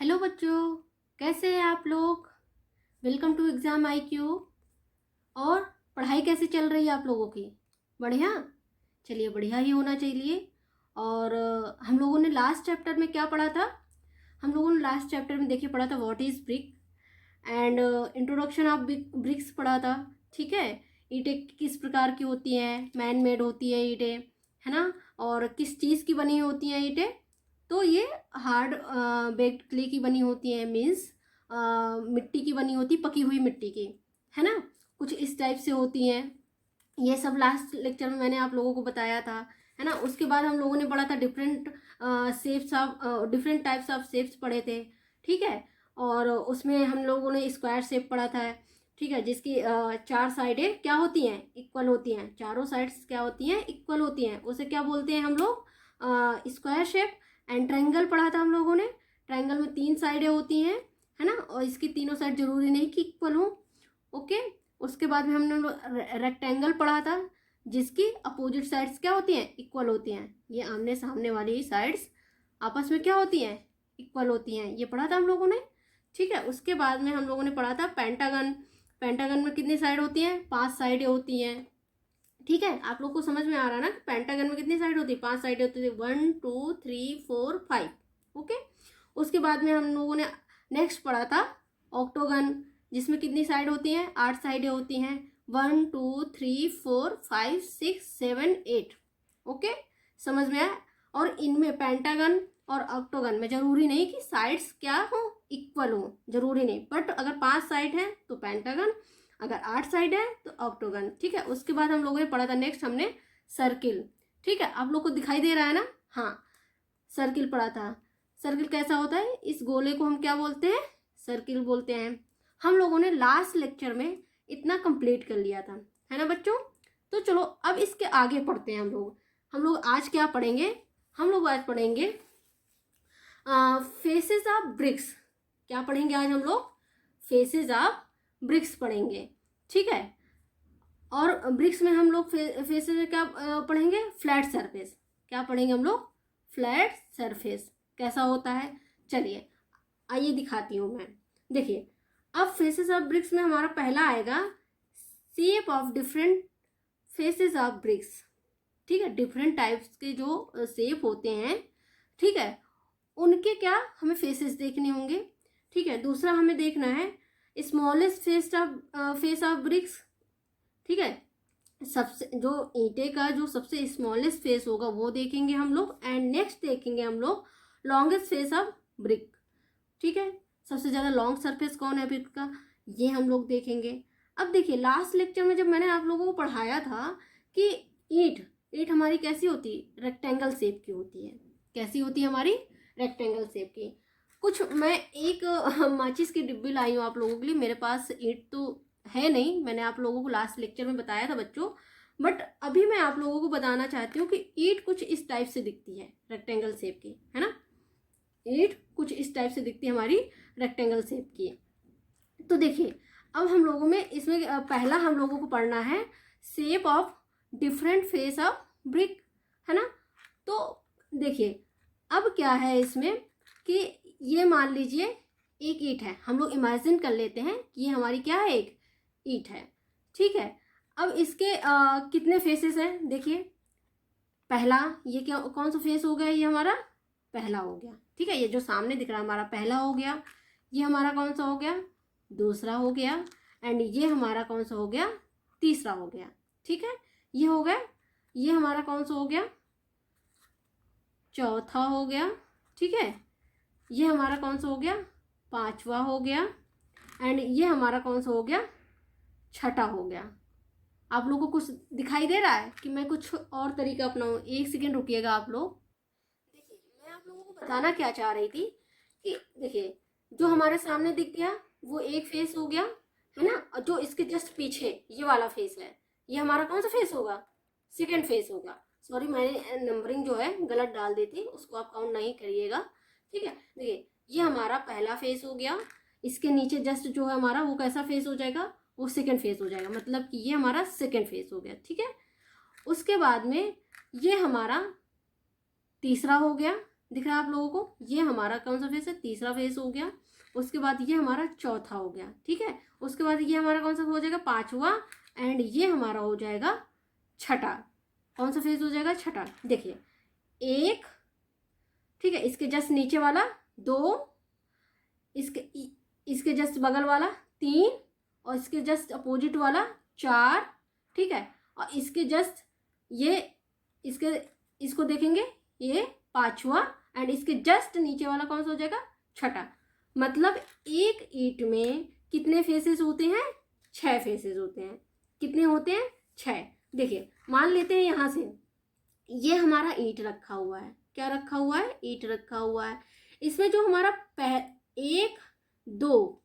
Hello बच्चों, कैसे हैं आप लोग। Welcome to exam IQ। और पढ़ाई कैसे चल रही है आप लोगों की। बढ़िया। चलिए, बढ़िया ही होना चाहिए। और हम लोगों ने लास्ट चैप्टर में क्या पढ़ा था। हम लोगों ने लास्ट चैप्टर में देखिए पढ़ा था what is brick and introduction of BRICS पढ़ा था। ठीक है, ईंटें किस प्रकार की होती हैं, मैन मेड होती है ईंटें, है ना। और किस चीज़ की बनी होती हैं ईंटें। तो ये हार्ड बेक्ड क्ले की बनी होती है, मीन्स मिट्टी की बनी होती, पकी हुई मिट्टी की, है ना। कुछ इस टाइप से होती हैं। ये सब लास्ट लेक्चर में मैंने आप लोगों को बताया था, है ना। उसके बाद हम लोगों ने पढ़ा था different shapes of different types of shapes पढ़े थे। ठीक है, और उसमें हम लोगों ने स्क्वायर शेप पढ़ा था। ठीक है, जिसकी चार साइडें क्या होती हैं, इक्वल होती हैं। चारों साइड्स क्या होती हैं, इक्वल होती हैं। उसे क्या बोलते हैं हम लोग, स्क्वायर शेप। एंड ट्रायंगल पढ़ा था हम लोगों ने। ट्रायंगल में तीन साइडें होती हैं, है ना, और इसकी तीनों साइड जरूरी नहीं कि इक्वल हो। ओके। उसके बाद में हमने रेक्टेंगल पढ़ा था, जिसकी अपोजिट साइड्स क्या होती हैं, इक्वल होती हैं। ये आमने सामने वाली साइड्स आपस में क्या होती हैं, इक्वल होती हैं। ये पढ़ा था हम लोगों ने। ठीक है, उसके बाद में हम लोगों ने पढ़ा था पेंटागन। पेंटागन में कितनी साइड होती हैं, 5 साइडें होती हैं। ठीक है, आप लोग को समझ में आ रहा है ना, पेंटागन में कितनी साइड होती है, 5 साइडें होती है, 1 2 3 4 5। ओके। उसके बाद में हम लोगों ने नेक्स्ट पढ़ा था ऑक्टोगन, जिसमें कितनी साइड होती हैं, 8 साइडें होती हैं, 1 2 3 4 5 6 7 8। ओके, समझ में आया। और इनमें पेंटागन और ऑक्टोगन में जरूरी नहीं कि साइड्स क्या हो, इक्वल हो, जरूरी नहीं। बट अगर 5 साइड है तो पेंटागन, अगर 8 साइड है तो ऑक्टोगन। ठीक है, उसके बाद हम लोगों ने पढ़ा था नेक्स्ट हमने सर्किल। ठीक है, आप लोग को दिखाई दे रहा है ना। हाँ, सर्किल पढ़ा था। सर्किल कैसा होता है, इस गोले को हम क्या बोलते हैं, सर्किल बोलते हैं। हम लोगों ने लास्ट लेक्चर में इतना कंप्लीट कर लिया था, है ना बच्चों। तो चलो अब इसके आगे पढ़ते हैं हम लोग आज क्या पढ़ेंगे, हम लोग आज पढ़ेंगे फेसेस ऑफ ब्रिक्स। क्या पढ़ेंगे आज हम लोग, फेसेस ऑफ ब्रिक्स पढ़ेंगे। ठीक है, और ब्रिक्स में हम लोग फेसेस में क्या पढ़ेंगे, फ्लैट सरफेस। क्या पढ़ेंगे हम लोग, फ्लैट सरफेस कैसा होता है। चलिए आइए दिखाती हूँ मैं। देखिए, अब फेसेस ऑफ ब्रिक्स में हमारा पहला आएगा shape of different phases of BRICS. ठीक है, डिफरेंट टाइप्स के जो शेप होते हैं, ठीक है, उनके क्या हमें फेसेस देखने होंगे। ठीक है, दूसरा हमें देखना है स्मॉलेस्ट फेस ऑफ ब्रिक्स। ठीक है, सबसे जो ईंटे का जो सबसे स्मॉलेस्ट फेस होगा वो देखेंगे हम लोग। एंड नेक्स्ट देखेंगे हम लोग लॉन्गेस्ट फेस ऑफ ब्रिक। ठीक है, सबसे ज़्यादा लॉन्ग सरफेस कौन है ब्रिक का, ये हम लोग देखेंगे। अब देखिए, लास्ट लेक्चर में जब मैंने आप लोगों को पढ़ाया था कि ईंट ईंट हमारी कैसी होती है, रेक्टेंगल शेप की होती है। कैसी होती है हमारी, रेक्टेंगल शेप की। कुछ मैं एक माचिस की डिब्बी लाई हूँ आप लोगों के लिए। मेरे पास ईंट तो है नहीं, मैंने आप लोगों को लास्ट लेक्चर में बताया था बच्चों। बट अभी मैं आप लोगों को बताना चाहती हूँ कि ईंट कुछ इस टाइप से दिखती है, रेक्टेंगल शेप की, है ना। ईंट कुछ इस टाइप से दिखती है हमारी, रेक्टेंगल शेप की। तो देखिए, अब हम लोगों में इसमें पहला हम लोगों को पढ़ना है shape of different face of brick, है ना। तो देखिए, अब क्या है इसमें कि ये मान लीजिए एक ईंट है। हम लोग इमेजिन कर लेते हैं कि ये हमारी क्या है, एक ईंट है। ठीक है, अब इसके कितने फेसेस हैं देखिए। पहला, ये क्या कौन सा फेस हो गया, ये हमारा पहला हो गया। ठीक है, ये जो सामने दिख रहा है हमारा पहला हो गया। ये हमारा कौन सा हो गया, दूसरा हो गया। एंड ये हमारा कौन सा हो गया, तीसरा हो गया। ठीक है, ये हो गया। ये हमारा कौन सा हो गया, चौथा हो गया। ठीक है, ये हमारा कौन सा हो गया, पांचवा हो गया। एंड ये हमारा कौन सा हो गया, छठा हो गया। आप लोगों को कुछ दिखाई दे रहा है कि मैं कुछ और तरीका अपनाऊं, एक सेकेंड रुकिएगा आप लोग। देखिए, मैं आप लोगों को बताना क्या चाह रही थी कि देखिए, जो हमारे सामने दिख गया वो एक फेस हो गया, है ना। और जो इसके जस्ट पीछे ये वाला फेस है, ये हमारा कौन सा फेस होगा, सेकेंड फेस होगा। सॉरी, मैंने नंबरिंग जो है गलत डाल दी थी, उसको आप काउंट नहीं करिएगा। ठीक है, देखिए, ये हमारा पहला फेस हो गया। इसके नीचे जस्ट जो है हमारा वो कैसा फेस हो जाएगा, वो सेकेंड फेस हो जाएगा। मतलब कि ये हमारा सेकेंड फेस हो गया। ठीक है, उसके बाद में ये हमारा तीसरा हो गया। दिख रहा है आप लोगों को? ये हमारा कौन सा फेस है? तीसरा फेस हो गया। उसके बाद ये हमारा चौथा हो गया, ठीक है। उसके बाद ये हमारा कौन सा हो जाएगा? पांचवा। एंड ये हमारा हो जाएगा छठा। कौन सा फेस हो जाएगा? छठा। देखिए, एक, ठीक है, इसके जस्ट नीचे वाला दो, इसके जस्ट बगल वाला तीन, और इसके जस्ट अपोजिट वाला चार, ठीक है। और इसके जस्ट ये इसको देखेंगे ये पांचवा, एंड इसके जस्ट नीचे वाला कौन सा हो जाएगा? छठा। मतलब एक ईंट में कितने फेसेस होते हैं? 6 फेसेस होते हैं। कितने होते हैं? 6। देखिए, मान लेते हैं यहाँ से ये हमारा ईंट रखा हुआ है। क्या रखा हुआ है? ईंट रखा हुआ है। इसमें जो हमारा 1, 2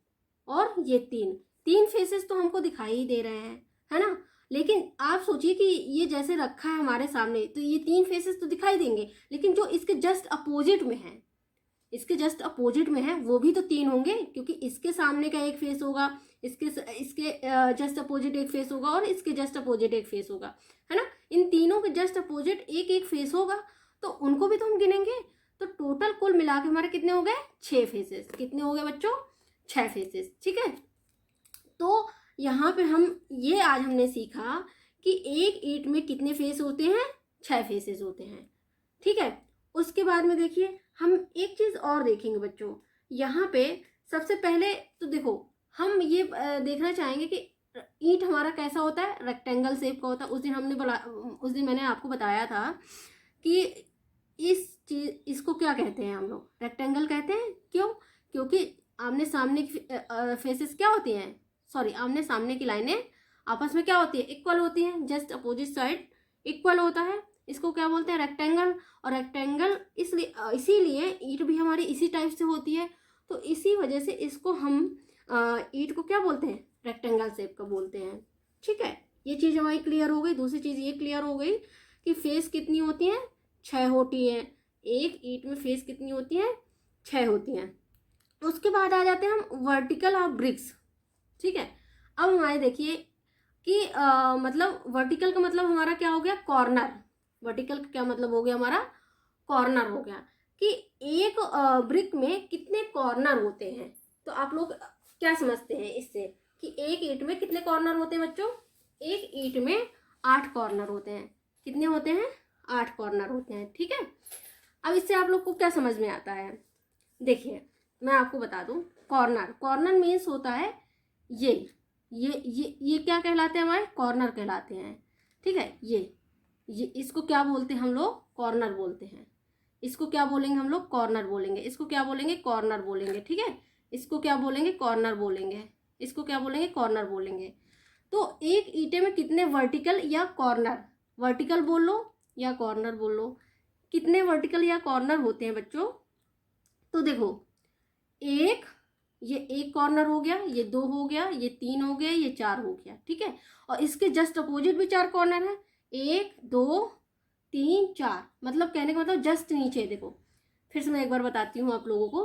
और ये 3 फेसेस तो हमको दिखाई ही दे रहे हैं, है ना। लेकिन आप सोचिए कि ये जैसे रखा है हमारे सामने, तो ये 3 फेसेस तो दिखाई देंगे, लेकिन जो इसके जस्ट अपोजिट में है, वो भी तो 3 होंगे, क्योंकि इसके सामने का एक फेस होगा, इसके जस्ट अपोजिट एक फेस होगा, और इसके जस्ट अपोजिट एक फेस होगा, है ना। इन तीनों के जस्ट अपोजिट एक एक फेस होगा, तो उनको भी तो हम गिनेंगे। तो टोटल कुल मिला के हमारे कितने हो गए? 6 फेसेस। कितने हो गए बच्चों? 6 फेसेस, ठीक है। तो यहाँ पे ये आज हमने सीखा कि एक ईंट में कितने फेस होते हैं? 6 फेसेस होते हैं, ठीक है। उसके बाद में देखिए, हम एक चीज और देखेंगे बच्चों। यहाँ पे सबसे पहले तो देखो, हम ये देखना चाहेंगे कि ईंट हमारा कैसा होता है? रेक्टेंगल शेप का होता है। उस दिन मैंने आपको बताया था कि इसको क्या कहते हैं? हम लोग रेक्टेंगल कहते हैं। क्यों? क्योंकि आमने सामने की फेसेस क्या होती हैं? सॉरी, आमने सामने की लाइनें आपस में क्या होती है? इक्वल होती हैं। जस्ट अपोजिट साइड इक्वल होता है। इसको क्या बोलते हैं? रेक्टेंगल। और रेक्टेंगल इसीलिए ईंट भी हमारी इसी टाइप से होती है। तो इसी वजह से इसको हम ईंट को क्या बोलते हैं? रेक्टेंगल शेप का बोलते हैं, ठीक है। ये चीज़ हमारी क्लियर हो गई। दूसरी चीज़ ये क्लियर हो गई कि फेस कितनी होती हैं? 6 होती हैं। एक ईंट में फेस कितनी होती हैं? 6 होती हैं। उसके बाद आ जाते हैं हम वर्टिकल ऑफ ब्रिक्स, ठीक है। अब हमारे देखिए कि मतलब वर्टिकल का मतलब हमारा क्या हो गया? कॉर्नर। वर्टिकल का क्या मतलब हो गया? हमारा कॉर्नर हो गया। कि एक ब्रिक में कितने कॉर्नर होते हैं? तो आप लोग क्या समझते हैं इससे कि एक ईंट में कितने कॉर्नर होते हैं बच्चों? एक ईंट में 8 कॉर्नर होते हैं। कितने होते हैं? 8 कॉर्नर होते हैं, ठीक है। अब इससे आप लोग को क्या समझ में आता है? देखिए, मैं आपको बता दूं। कॉर्नर मीन्स होता है ये क्या कहलाते हैं? हमारे कॉर्नर कहलाते हैं, ठीक है। ये इसको क्या बोलते हैं हम लोग? कॉर्नर बोलते हैं। इसको क्या बोलेंगे हम लोग? कॉर्नर बोलेंगे। इसको क्या बोलेंगे? कॉर्नर बोलेंगे, ठीक है। इसको क्या बोलेंगे? कॉर्नर बोलेंगे। इसको क्या बोलेंगे? कॉर्नर बोलेंगे। तो एक ईंटे में कितने वर्टिकल या कॉर्नर, वर्टिकल बोल लो या कॉर्नर बोल लो, कितने वर्टिकल या कॉर्नर होते हैं बच्चों? तो देखो, ये एक कॉर्नर हो गया, ये 2 हो गया, ये 3 हो गया, ये 4 हो गया, ठीक है। और इसके जस्ट अपोजिट भी 4 कॉर्नर है। 1, 2, 3, 4। मतलब कहने का मतलब जस्ट नीचे। देखो, फिर से मैं एक बार बताती हूँ आप लोगों को।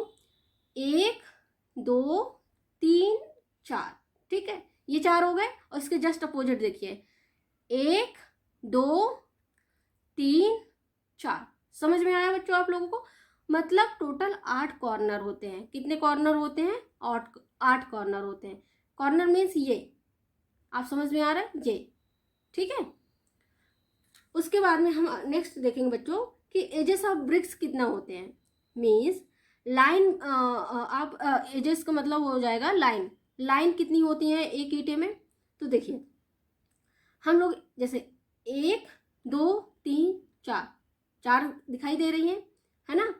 1, 2, 3, 4, ठीक है। ये 4 हो गए। और इसके जस्ट अपोजिट देखिए, 1, 2, 3, 4। समझ में आया बच्चों आप लोगों को? मतलब टोटल 8 कॉर्नर होते हैं। कितने कॉर्नर होते हैं? 8 कॉर्नर होते हैं। कॉर्नर मीन्स ये, आप समझ में आ रहा है? ये, ठीक है। उसके बाद में हम नेक्स्ट देखेंगे बच्चों कि एजेस ऑफ ब्रिक्स कितना होते हैं। मीन्स लाइन, आप एजेस का मतलब हो जाएगा लाइन कितनी होती है एक ईंटे में? तो देखिए, हम लोग जैसे 1, 2, 3, 4 दिखाई दे रही है ना।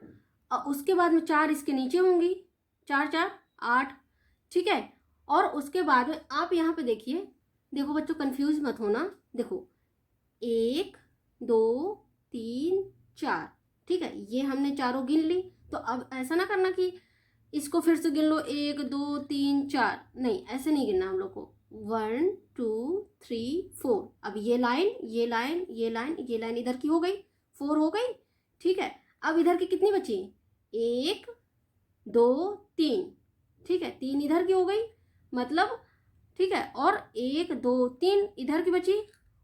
और उसके बाद में 4 इसके नीचे होंगी। 4, 4, 8, ठीक है। और उसके बाद में आप यहाँ पे देखिए, देखो बच्चों, कंफ्यूज मत होना। देखो, 1, 2, 3, 4, ठीक है। ये हमने चारों गिन ली। तो अब ऐसा ना करना कि इसको फिर से गिन लो, 1, 2, 3, 4। नहीं, ऐसे नहीं गिनना हम लोग को। 1, 2, 3, 4। अब ये लाइन, ये लाइन, ये लाइन, ये लाइन इधर की हो गई, 4 हो गई, ठीक है। अब इधर की कितनी बची? 1, 2, 3, ठीक है। 3 इधर की हो गई, मतलब, ठीक है। और 1, 2, 3 इधर की बची,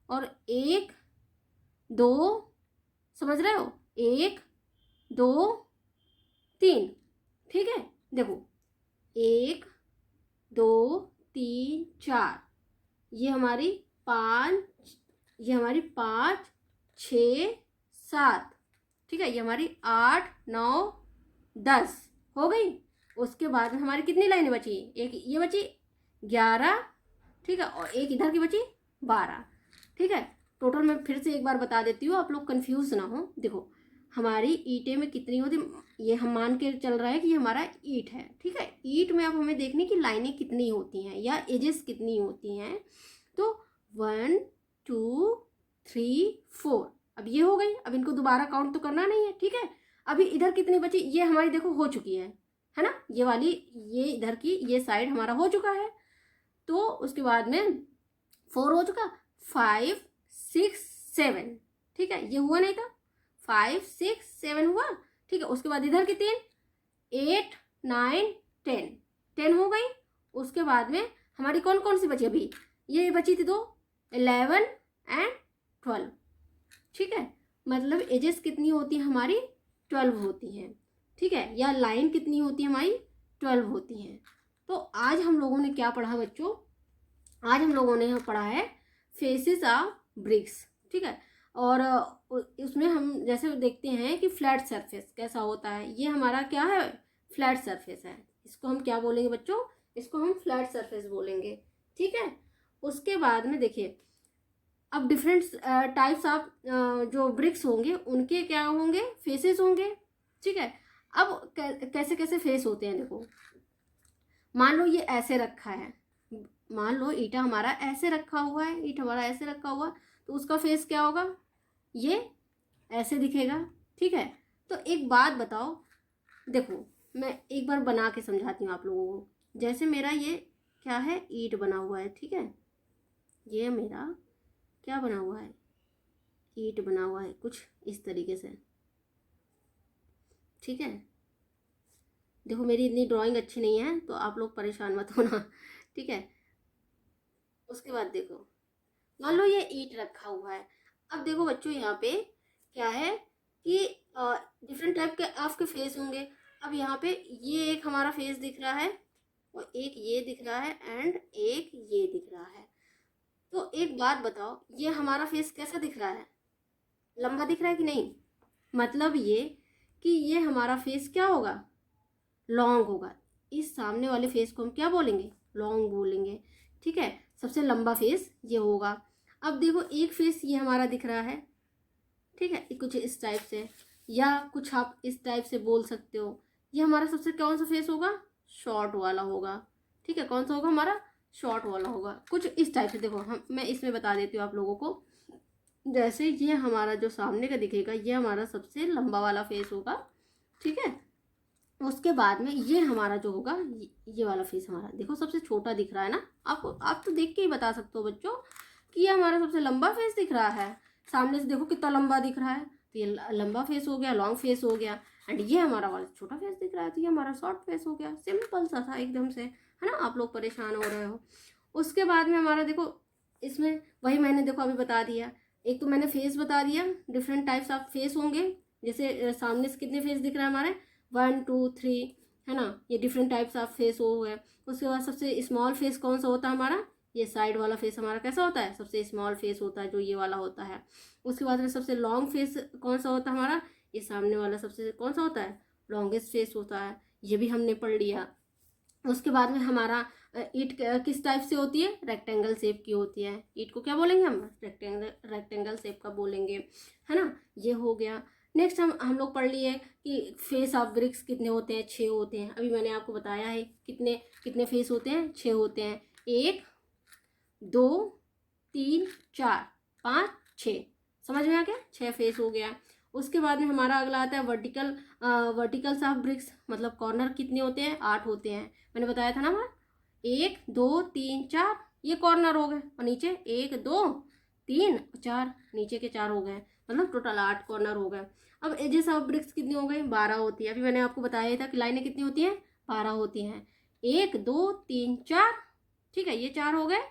और 1, 2, समझ रहे हो? 1, 2, 3, ठीक है। देखो 1 2 3 4, ये हमारी 5, ये हमारी 5 6 7, ठीक है, ये हमारी 8 9 10 हो गई। उसके बाद में हमारी कितनी लाइनें बची, एक ये बची 11, ठीक है, और एक इधर की बची 12, ठीक है। टोटल मैं फिर से एक बार बता देती हूँ, आप लोग कंफ्यूज ना हो। देखो हमारी ईंटें में कितनी होती, ये हम मान के चल रहा है कि ये हमारा ईंट है, ठीक है। ईंट में अब हमें देखनी कि लाइनें कितनी होती हैं या एजेस कितनी होती हैं। तो 1 2 3 4, अब ये हो गई। अब इनको दोबारा काउंट तो करना नहीं है, ठीक है। अभी इधर कितनी बची, ये हमारी देखो हो चुकी है ना, ये वाली, ये इधर की ये साइड हमारा हो चुका है। तो उसके बाद में 4 हो चुका, 5 6 7, ठीक है, ये हुआ नहीं था, 5 6 7 हुआ, ठीक है। उसके बाद इधर की 3 8 9 10, 10 हो गई। उसके बाद में हमारी कौन कौन सी बची, अभी ये बची थी 2, 11 एंड 12, ठीक है। मतलब एजेस कितनी होती है हमारी, 12 होती हैं, ठीक है, या लाइन कितनी होती है हमारी, 12 होती हैं। तो आज हम लोगों ने क्या पढ़ा बच्चों, आज हम लोगों ने पढ़ा है फेसेस ऑफ ब्रिक्स, ठीक है। और उसमें हम जैसे देखते हैं कि फ्लैट सरफेस कैसा होता है, ये हमारा क्या है, फ्लैट सरफेस है। इसको हम क्या बोलेंगे बच्चों, इसको हम फ्लैट सरफेस बोलेंगे, ठीक है। उसके बाद में देखिए अब डिफरेंट टाइप्स ऑफ जो ब्रिक्स होंगे उनके क्या होंगे, फेसेस होंगे, ठीक है। अब कैसे कैसे फेस होते हैं, देखो मान लो ये ऐसे रखा है, मान लो ईटा हमारा ऐसे रखा हुआ है, ईट हमारा ऐसे रखा हुआ, तो उसका फेस क्या होगा, ये ऐसे दिखेगा, ठीक है। तो एक बात बताओ, देखो मैं एक बार बना के समझाती हूँ आप लोगों को। जैसे मेरा ये क्या है, ईट बना हुआ है, ठीक है, ये मेरा क्या बना हुआ है, ईट बना हुआ है कुछ इस तरीके से, ठीक है। देखो मेरी इतनी ड्राइंग अच्छी नहीं है तो आप लोग परेशान मत होना, ठीक है। उसके बाद देखो मान लो ये ईट रखा हुआ है। अब देखो बच्चों यहाँ पे क्या है कि डिफरेंट टाइप के आपके फेस होंगे। अब यहाँ पे ये एक हमारा फेस दिख रहा है और एक ये दिख रहा है एंड एक ये दिख रहा है। तो एक बात बताओ, ये हमारा फेस कैसा दिख रहा है, लंबा दिख रहा है कि नहीं, मतलब ये कि ये हमारा फेस क्या होगा, लॉन्ग होगा। इस सामने वाले फेस को हम क्या बोलेंगे, लॉन्ग बोलेंगे, ठीक है। सबसे लंबा फेस ये होगा। अब देखो एक फेस ये हमारा दिख रहा है, ठीक है, कुछ इस टाइप से, या कुछ आप इस टाइप से बोल सकते हो। ये हमारा सबसे कौन सा फेस होगा, शॉर्ट वाला होगा, ठीक है। कौन सा होगा हमारा, शॉर्ट वाला होगा, कुछ इस टाइप से। देखो मैं इसमें बता देती हूँ आप लोगों को। जैसे ये हमारा जो सामने का दिखेगा ये हमारा सबसे लंबा वाला फेस होगा, ठीक है। उसके बाद में ये हमारा जो होगा ये वाला फेस हमारा देखो सबसे छोटा दिख रहा है ना, आपको आप तो देख के ही बता सकते हो बच्चों कि ये हमारा सबसे लंबा फेस दिख रहा है। सामने से देखो कितना लंबा दिख रहा है, तो ये लंबा फेस हो गया, लॉन्ग फेस हो गया। एंड ये हमारा वाला छोटा फेस दिख रहा है तो ये हमारा शॉर्ट फेस हो गया। सिंपल सा था एकदम से, है ना। आप लोग परेशान हो रहे हो। उसके बाद में हमारा देखो इसमें वही मैंने देखो अभी बता दिया। एक तो मैंने फेस बता दिया, डिफरेंट टाइप्स ऑफ फेस होंगे। जैसे सामने से कितने फेस दिख रहा है हमारे, 1 2 3, है ना, ये डिफरेंट टाइप्स ऑफ फेस हो गए। उसके बाद सबसे स्मॉल फेस कौन सा होता है हमारा, ये साइड वाला फेस हमारा कैसा होता है, सबसे स्मॉल फेस होता है जो ये वाला होता है। उसके बाद में सबसे लॉन्ग फेस कौन सा होता है हमारा, ये सामने वाला सबसे कौन सा होता है, लॉन्गेस्ट फेस होता है। ये भी हमने पढ़ लिया। उसके बाद में हमारा ईट किस टाइप से होती है, रेक्टेंगल शेप की होती है। ईट को क्या बोलेंगे हम, रेक्टेंगल शेप का बोलेंगे, है ना। ये हो गया। नेक्स्ट हम लोग पढ़ लिए कि फेस ऑफ ब्रिक्स कितने होते हैं, 6 होते हैं। अभी मैंने आपको बताया है कितने कितने फेस होते हैं, 6 होते हैं। 1 2 3 4 5 6, समझ में आ गया, 6 फेस हो गया। उसके बाद में हमारा अगला आता है वर्टिकल्स ऑफ ब्रिक्स, मतलब कॉर्नर कितने होते हैं, 8 होते हैं। मैंने बताया था ना वहाँ, 1 2 3 4 ये कॉर्नर हो गए, और नीचे 1 2 3 4 नीचे के 4 हो गए, मतलब टोटल 8 कॉर्नर हो गए। अब एजेस ऑफ ब्रिक्स कितनी हो गई, 12 होती है। अभी मैंने आपको बताया था कि लाइनें कितनी होती हैं, 12 होती हैं। 1 2 3 4, ठीक है, ये 4 हो गए।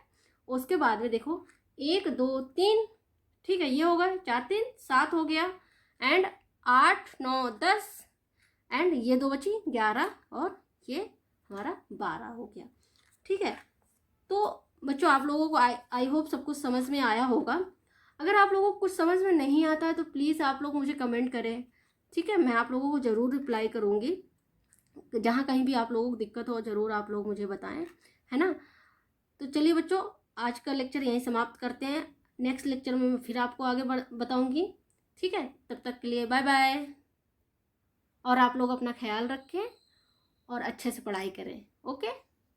उसके बाद में देखो 1 2 3, ठीक है, ये हो गए 4 3 7 हो गया। एंड 8 9 10 एंड ये 2 बची 11 और ये हमारा 12 हो गया। ठीक है, तो बच्चों आप लोगों को आई होप सब कुछ समझ में आया होगा। अगर आप लोगों को कुछ समझ में नहीं आता है तो प्लीज़ आप लोग मुझे कमेंट करें, ठीक है। मैं आप लोगों को ज़रूर रिप्लाई करूँगी, जहाँ कहीं भी आप लोगों को दिक्कत हो ज़रूर आप लोग मुझे बताएं, है ना। तो चलिए बच्चों, आज का लेक्चर यहीं समाप्त करते हैं। नेक्स्ट लेक्चर में मैं फिर आपको आगे बताऊँगी, ठीक है। तब तक के लिए बाय बाय, और आप लोग अपना ख्याल रखें और अच्छे से पढ़ाई करें। ओके।